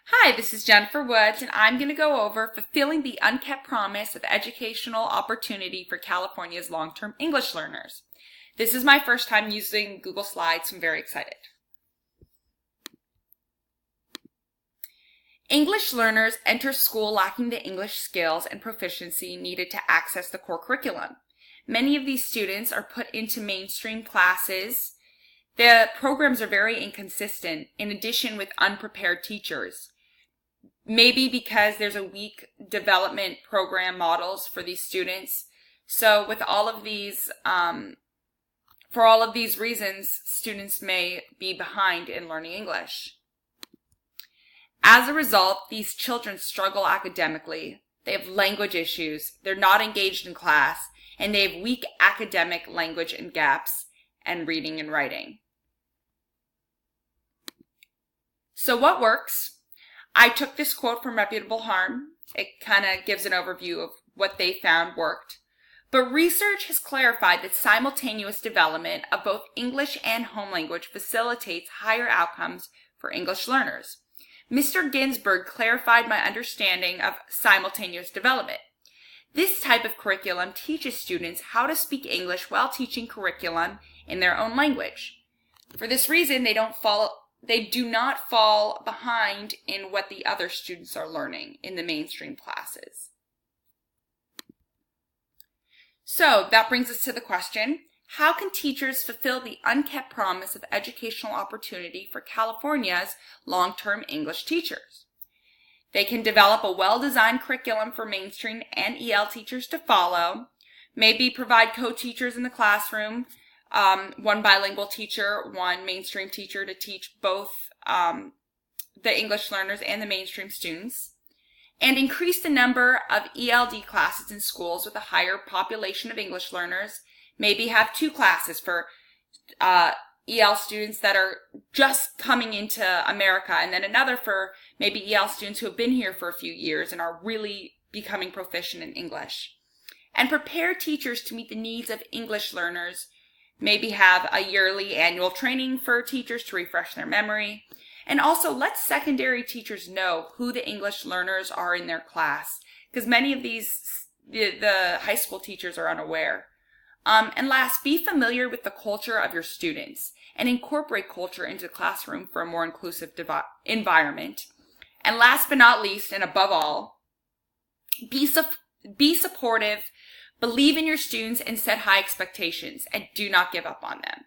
Hi, this is Jennifer Woods, and I'm going to go over fulfilling the unkept promise of educational opportunity for California's long-term English learners. This is my first time using Google Slides, so I'm very excited. English learners enter school lacking the English skills and proficiency needed to access the core curriculum. Many of these students are put into mainstream classes. The programs are very inconsistent, in addition with unprepared teachers. Maybe because there's a weak development program models for these students. So with all of these, for all of these reasons, students may be behind in learning English. As a result, these children struggle academically. They have language issues, they're not engaged in class, and they have weak academic language and gaps and reading and writing. So what works? I took this quote from Reputable Harm. It kind of gives an overview of what they found worked. But research has clarified that simultaneous development of both English and home language facilitates higher outcomes for English learners. Mr. Ginsberg clarified my understanding of simultaneous development. This type of curriculum teaches students how to speak English while teaching curriculum in their own language. For this reason, they do not fall behind in what the other students are learning in the mainstream classes. So that brings us to the question, how can teachers fulfill the unkept promise of educational opportunity for California's long-term English teachers? They can develop a well-designed curriculum for mainstream and EL teachers to follow, maybe provide co-teachers in the classroom, one bilingual teacher, one mainstream teacher to teach both the English learners and the mainstream students, and increase the number of ELD classes in schools with a higher population of English learners. Maybe have 2 classes for EL students that are just coming into America, and then another for maybe EL students who have been here for a few years and are really becoming proficient in English. And prepare teachers to meet the needs of English learners. Maybe have a yearly annual training for teachers to refresh their memory. And also let secondary teachers know who the English learners are in their class, because many of these, the high school teachers are unaware. And last, be familiar with the culture of your students and incorporate culture into the classroom for a more inclusive environment. And last but not least, and above all, be supportive, believe in your students, and set high expectations, and do not give up on them.